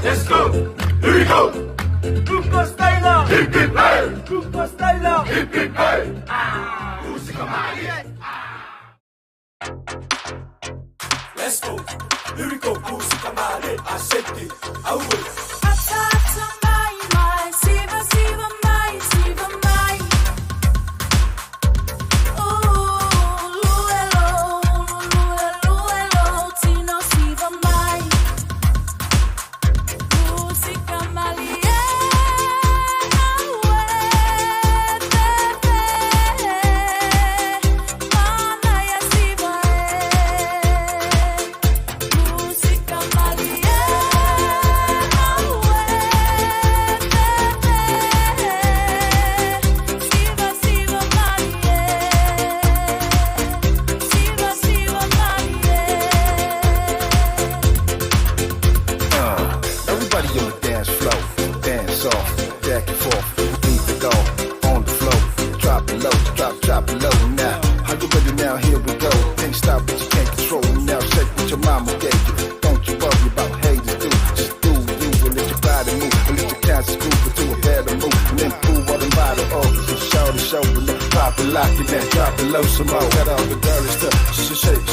Let's go. Here we go. Lukostyla. Hip hip hey. Lukostyla. Hip hip hey. Musica Malie. Let's go. Here we go. Musica Malie. I said it. I will. Siva, Siva, Malie, Siva, Malie. Oh, luelo, luelo, Tino, Siva, Malie. Musica Malie. Drop it low now. Are you ready now? Here we go. Can't stop what you can't control now. Shake what your mama gave you. Don't you worry about haters do. Just do you and let your body move. And let your cancer groove into a better move. And then pull all them bottle organs and show the show. And then pop it, lock it down. Drop it low some more. Got all the girlies to shake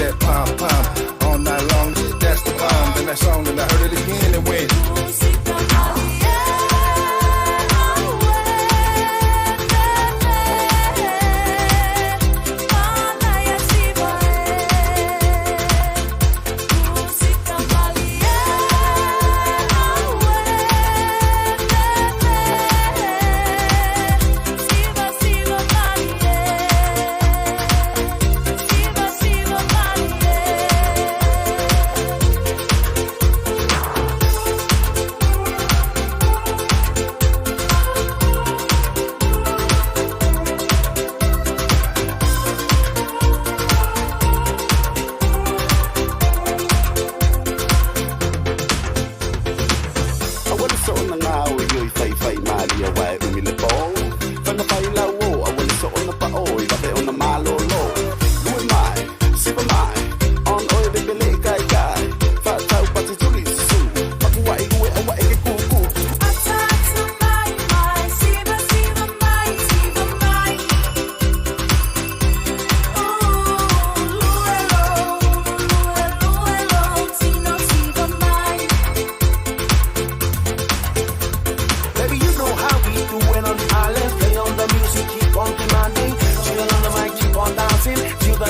that pom pom. All night long, that's the bomb. Then that song and I heard it again and went.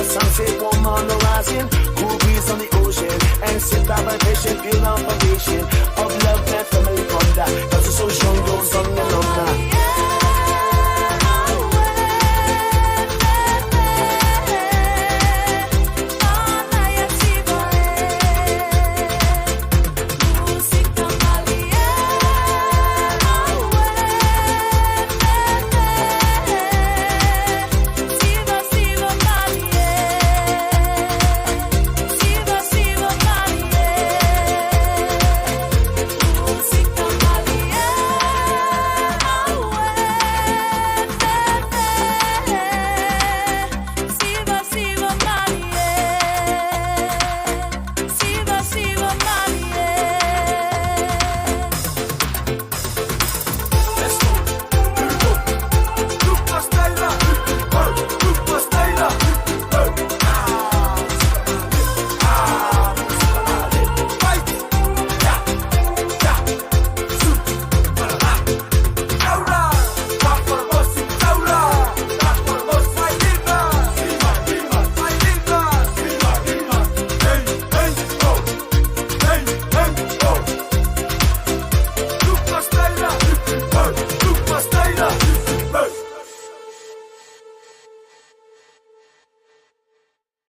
Sunset, warm on the rising, cool breeze on the ocean, and sit by my patient, feel our foundation of love and family conduct. Cause it's so strong, goes on and on.